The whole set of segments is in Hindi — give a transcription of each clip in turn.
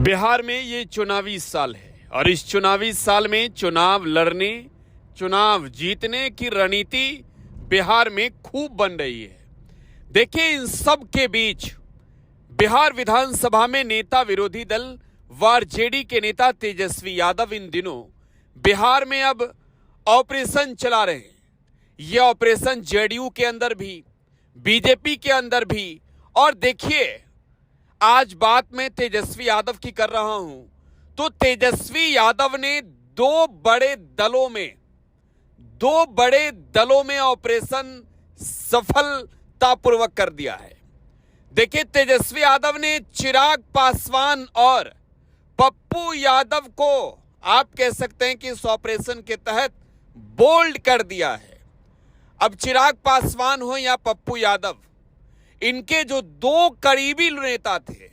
बिहार में ये चुनावी साल है और इस चुनावी साल में चुनाव लड़ने, चुनाव जीतने की रणनीति बिहार में खूब बन रही है। देखिए, इन सब के बीच बिहार विधानसभा में नेता विरोधी दल व आरजेडी के नेता तेजस्वी यादव इन दिनों बिहार में अब ऑपरेशन चला रहे हैं। ये ऑपरेशन जेडीयू के अंदर भी, बीजेपी के अंदर भी, और देखिए आज बात मैं तेजस्वी यादव की कर रहा हूं तो तेजस्वी यादव ने दो बड़े दलों में ऑपरेशन सफलतापूर्वक कर दिया है। देखिए, तेजस्वी यादव ने चिराग पासवान और पप्पू यादव को आप कह सकते हैं कि इस ऑपरेशन के तहत बोल्ड कर दिया है। अब चिराग पासवान हो या पप्पू यादव, इनके जो दो करीबी नेता थे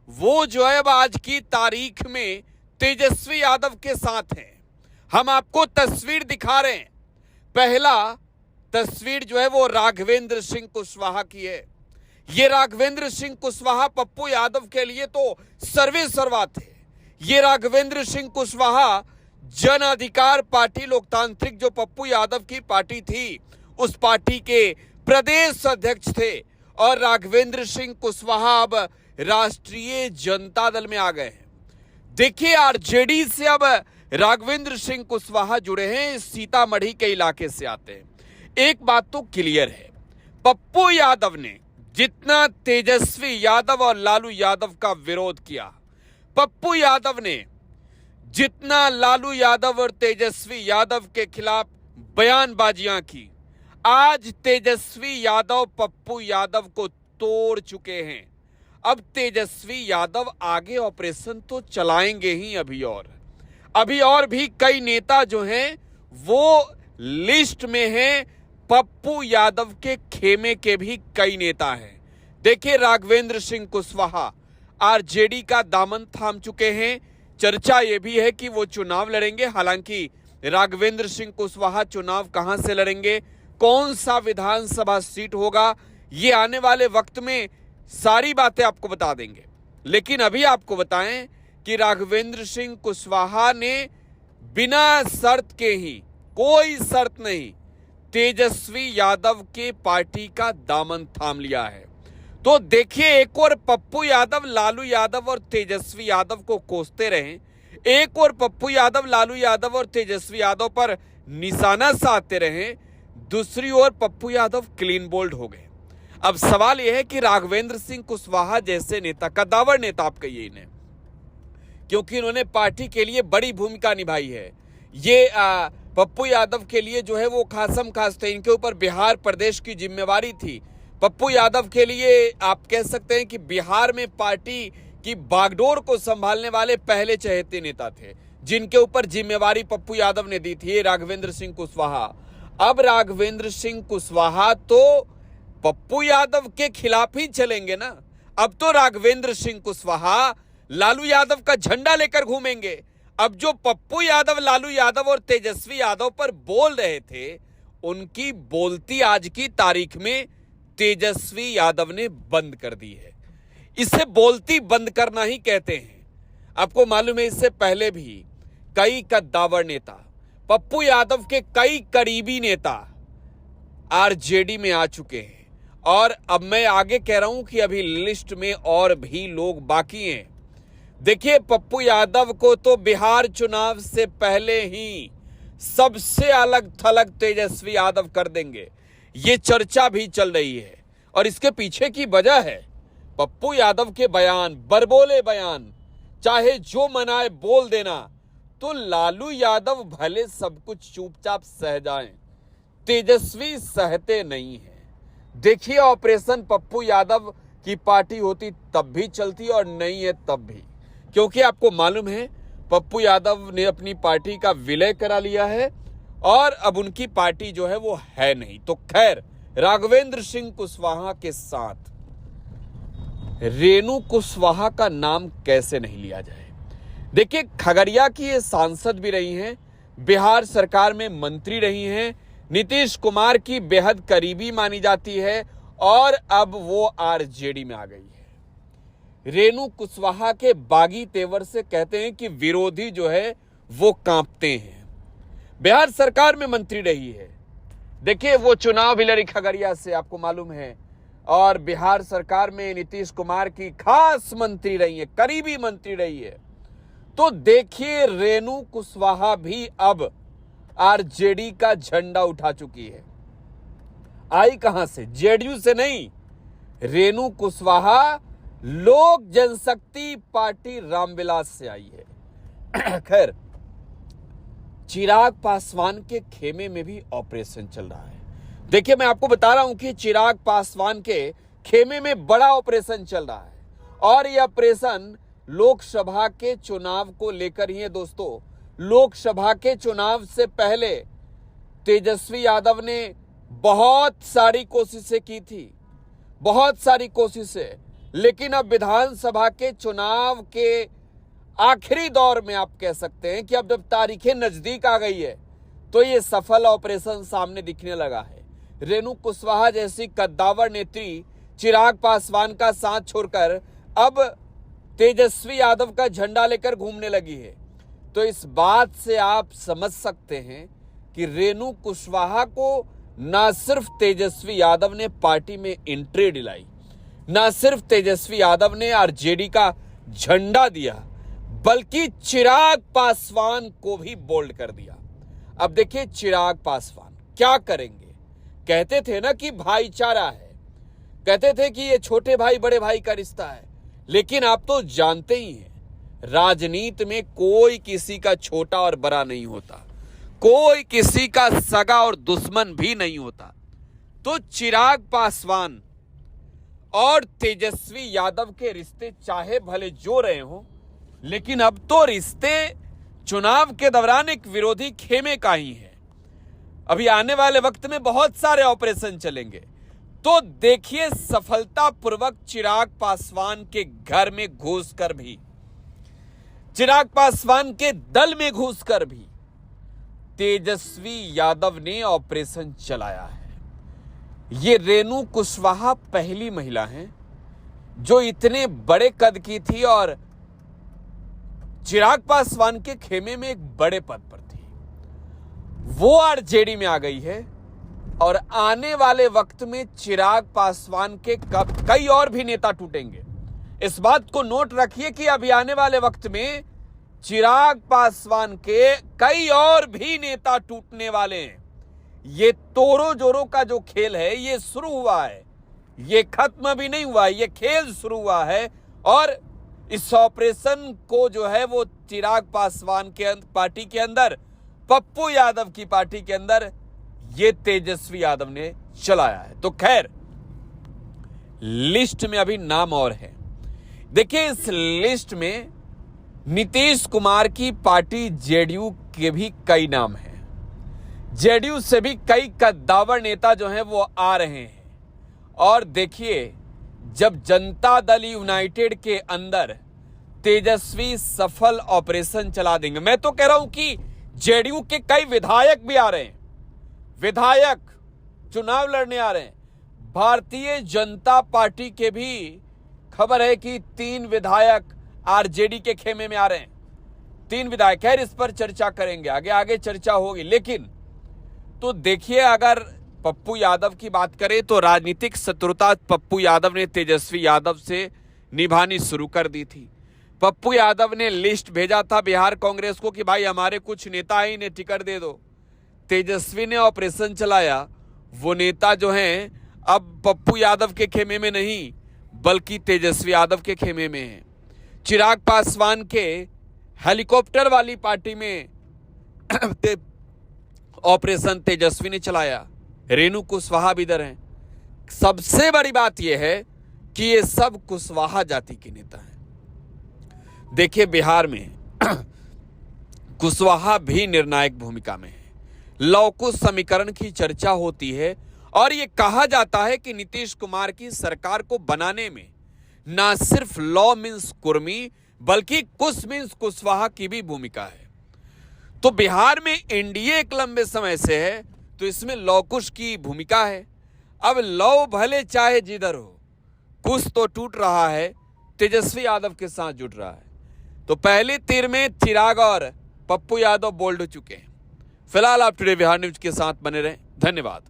वो जो है अब आज की तारीख में तेजस्वी यादव के साथ हैं। हम आपको तस्वीर दिखा रहे हैं। पहला तस्वीर जो है वो राघवेंद्र सिंह कुशवाहा की है। ये राघवेंद्र सिंह कुशवाहा पप्पू यादव के लिए तो सर्वे सर्वा थे। ये राघवेंद्र सिंह कुशवाहा जन अधिकार पार्टी लोकतांत्रिक जो पप्पू यादव की पार्टी थी, उस पार्टी के प्रदेश अध्यक्ष थे। और राघवेंद्र सिंह कुशवाहा अब राष्ट्रीय जनता दल में आ गए हैं। देखिए, आरजेडी से अब राघवेंद्र सिंह कुशवाहा जुड़े हैं, सीतामढ़ी के इलाके से आते हैं। एक बात तो क्लियर है, पप्पू यादव ने जितना तेजस्वी यादव और लालू यादव का विरोध किया, पप्पू यादव ने जितना लालू यादव और तेजस्वी यादव के खिलाफ बयानबाजियां की, आज तेजस्वी यादव पप्पू यादव को तोड़ चुके हैं। अब तेजस्वी यादव आगे ऑपरेशन तो चलाएंगे ही। अभी और भी कई नेता जो हैं वो लिस्ट में हैं। पप्पू यादव के खेमे के भी कई नेता हैं। देखिए, राघवेंद्र सिंह कुशवाहा आरजेडी का दामन थाम चुके हैं। चर्चा ये भी है कि वो चुनाव लड़ेंगे। हालांकि राघवेंद्र सिंह कुशवाहा चुनाव कहां से लड़ेंगे, कौन सा विधानसभा सीट होगा, ये आने वाले वक्त में सारी बातें आपको बता देंगे। लेकिन अभी आपको बताएं कि राघवेंद्र सिंह कुशवाहा ने बिना शर्त के ही, कोई शर्त नहीं, तेजस्वी यादव के पार्टी का दामन थाम लिया है। तो देखिए, एक और पप्पू यादव लालू यादव और तेजस्वी यादव को कोसते रहे, एक और पप्पू यादव लालू यादव और तेजस्वी यादव पर निशाना साधते रहे, दूसरी ओर पप्पू यादव क्लीन बोल्ड हो गए। अब सवाल यह है कि राघवेंद्र सिंह कुशवाहा जैसे नेता, कद्दावर नेता आप कहिए इन्हें, क्योंकि इन्होंने पार्टी के लिए बड़ी भूमिका निभाई है। ये पप्पू यादव के लिए जो है वो खासम खास थे, इनके ऊपर बिहार प्रदेश की जिम्मेवारी थी। पप्पू यादव के लिए आप कह सकते हैं कि बिहार में पार्टी की बागडोर को संभालने वाले पहले चहेते नेता थे, जिनके ऊपर जिम्मेवारी पप्पू यादव ने दी थी, राघवेंद्र सिंह कुशवाहा। अब राघवेंद्र सिंह कुशवाहा तो पप्पू यादव के खिलाफ ही चलेंगे ना। अब तो राघवेंद्र सिंह कुशवाहा लालू यादव का झंडा लेकर घूमेंगे। अब जो पप्पू यादव लालू यादव और तेजस्वी यादव पर बोल रहे थे, उनकी बोलती आज की तारीख में तेजस्वी यादव ने बंद कर दी है। इसे बोलती बंद करना ही कहते हैं। आपको मालूम है, इससे पहले भी कई कद्दावर नेता, पप्पू यादव के कई करीबी नेता आरजेडी में आ चुके हैं। और अब मैं आगे कह रहा हूं कि अभी लिस्ट में और भी लोग बाकी हैं। देखिए, पप्पू यादव को तो बिहार चुनाव से पहले ही सबसे अलग थलग तेजस्वी यादव कर देंगे, ये चर्चा भी चल रही है। और इसके पीछे की वजह है पप्पू यादव के बयान, बरबोले बयान, चाहे जो मनाए बोल देना। तो लालू यादव भले सब कुछ चुपचाप सह जाएं, तेजस्वी सहते नहीं है। देखिए, ऑपरेशन पप्पू यादव की पार्टी होती तब भी चलती और नहीं है तब भी, क्योंकि आपको मालूम है पप्पू यादव ने अपनी पार्टी का विलय करा लिया है और अब उनकी पार्टी जो है वो है नहीं। तो खैर, राघवेंद्र सिंह कुशवाहा के साथ रेणु कुशवाहा का नाम कैसे नहीं लिया जाए। देखिए, खगड़िया की ये सांसद भी रही हैं, बिहार सरकार में मंत्री रही हैं, नीतीश कुमार की बेहद करीबी मानी जाती है और अब वो आरजेडी में आ गई है। रेणु कुशवाहा के बागी तेवर से कहते हैं कि विरोधी जो है वो कांपते हैं। बिहार सरकार में मंत्री रही है, देखिए वो चुनाव हिलरी खगड़िया से आपको मालूम है, और बिहार सरकार में नीतीश कुमार की खास मंत्री रही है, करीबी मंत्री रही है। तो देखिए रेणु कुशवाहा भी अब आरजेडी का झंडा उठा चुकी है। आई कहां से? जेडीयू से नहीं, रेणु कुशवाहा लोक जनशक्ति पार्टी रामविलास से आई है। खैर, चिराग पासवान के खेमे में भी ऑपरेशन चल रहा है। देखिए मैं आपको बता रहा हूं कि चिराग पासवान के खेमे में बड़ा ऑपरेशन चल रहा है, और यह ऑपरेशन लोकसभा के चुनाव को लेकर ही है दोस्तों। लोकसभा के चुनाव से पहले तेजस्वी यादव ने बहुत सारी कोशिशें की थी, बहुत सारी कोशिशें, लेकिन अब विधानसभा के चुनाव के आखिरी दौर में आप कह सकते हैं कि अब जब तारीखें नजदीक आ गई है तो ये सफल ऑपरेशन सामने दिखने लगा है। रेणु कुशवाहा जैसी कद्दावर नेत्री चिराग पासवान का साथ छोड़कर अब तेजस्वी यादव का झंडा लेकर घूमने लगी है। तो इस बात से आप समझ सकते हैं कि रेणु कुशवाहा को ना सिर्फ तेजस्वी यादव ने पार्टी में एंट्री दिलाई, ना सिर्फ तेजस्वी यादव ने आरजेडी का झंडा दिया, बल्कि चिराग पासवान को भी बोल्ड कर दिया। अब देखिए चिराग पासवान क्या करेंगे। कहते थे ना कि भाईचारा है, कहते थे कि ये छोटे भाई बड़े भाई का रिश्ता है, लेकिन आप तो जानते ही हैं राजनीति में कोई किसी का छोटा और बड़ा नहीं होता, कोई किसी का सगा और दुश्मन भी नहीं होता। तो चिराग पासवान और तेजस्वी यादव के रिश्ते चाहे भले जो रहे हों, लेकिन अब तो रिश्ते चुनाव के दौरान एक विरोधी खेमे का ही है। अभी आने वाले वक्त में बहुत सारे ऑपरेशन चलेंगे। तो देखिए सफलतापूर्वक चिराग पासवान के घर में घुसकर भी, चिराग पासवान के दल में घुसकर भी तेजस्वी यादव ने ऑपरेशन चलाया है। ये रेणु कुशवाहा पहली महिला हैं जो इतने बड़े कद की थी और चिराग पासवान के खेमे में एक बड़े पद पर थी। वो आरजेडी में आ गई है, और आने वाले वक्त में चिराग पासवान के कई और भी नेता टूटेंगे। इस बात को नोट रखिए कि अभी आने वाले वक्त में चिराग पासवान के कई और भी नेता टूटने वाले हैं। ये तोड़ो जोड़ो का जो खेल है ये शुरू हुआ है, ये खत्म भी नहीं हुआ है, ये खेल शुरू हुआ है। और इस ऑपरेशन को जो है वो चिराग पासवान के पार्टी के अंदर, पप्पू यादव की पार्टी के अंदर ये तेजस्वी यादव ने चलाया है। तो खैर लिस्ट में अभी नाम और है। देखिए इस लिस्ट में नीतीश कुमार की पार्टी जेडीयू के भी कई नाम हैं, जेडीयू से भी कई कद्दावर नेता जो हैं वो आ रहे हैं। और देखिए जब जनता दल यूनाइटेड के अंदर तेजस्वी सफल ऑपरेशन चला देंगे, मैं तो कह रहा हूं कि जेडीयू के कई विधायक भी आ रहे हैं, विधायक चुनाव लड़ने आ रहे हैं। भारतीय जनता पार्टी के भी खबर है कि 3 विधायक आरजेडी के खेमे में आ रहे हैं, 3 विधायक। खैर इस पर चर्चा करेंगे, आगे आगे चर्चा होगी। लेकिन तो देखिए अगर पप्पू यादव की बात करें तो राजनीतिक शत्रुता पप्पू यादव ने तेजस्वी यादव से निभानी शुरू कर दी थी। पप्पू यादव ने लिस्ट भेजा था बिहार कांग्रेस को कि भाई हमारे कुछ नेता ही ने टिकट दे दो। तेजस्वी ने ऑपरेशन चलाया, वो नेता जो हैं अब पप्पू यादव के खेमे में नहीं बल्कि तेजस्वी यादव के खेमे में हैं। चिराग पासवान के हेलीकॉप्टर वाली पार्टी में ऑपरेशन तेजस्वी ने चलाया, रेणु कुशवाहा भी इधर हैं। सबसे बड़ी बात यह है कि ये सब कुशवाहा जाति के नेता हैं। देखिए बिहार में कुशवाहा भी निर्णायक भूमिका में है। लौकुश समीकरण की चर्चा होती है और ये कहा जाता है कि नीतीश कुमार की सरकार को बनाने में ना सिर्फ लॉ मीन्स कुर्मी बल्कि कुश मीन्स कुशवाहा की भी भूमिका है। तो बिहार में एनडीए एक लंबे समय से है तो इसमें लौकुश की भूमिका है। अब लौ भले चाहे जिधर हो, कुछ तो टूट रहा है तेजस्वी यादव के साथ जुड़ रहा है। तो पहली तीर में चिराग और पप्पू यादव बोल्ड हो चुके हैं। फिलहाल आप टुडे बिहार न्यूज के साथ बने रहें। धन्यवाद।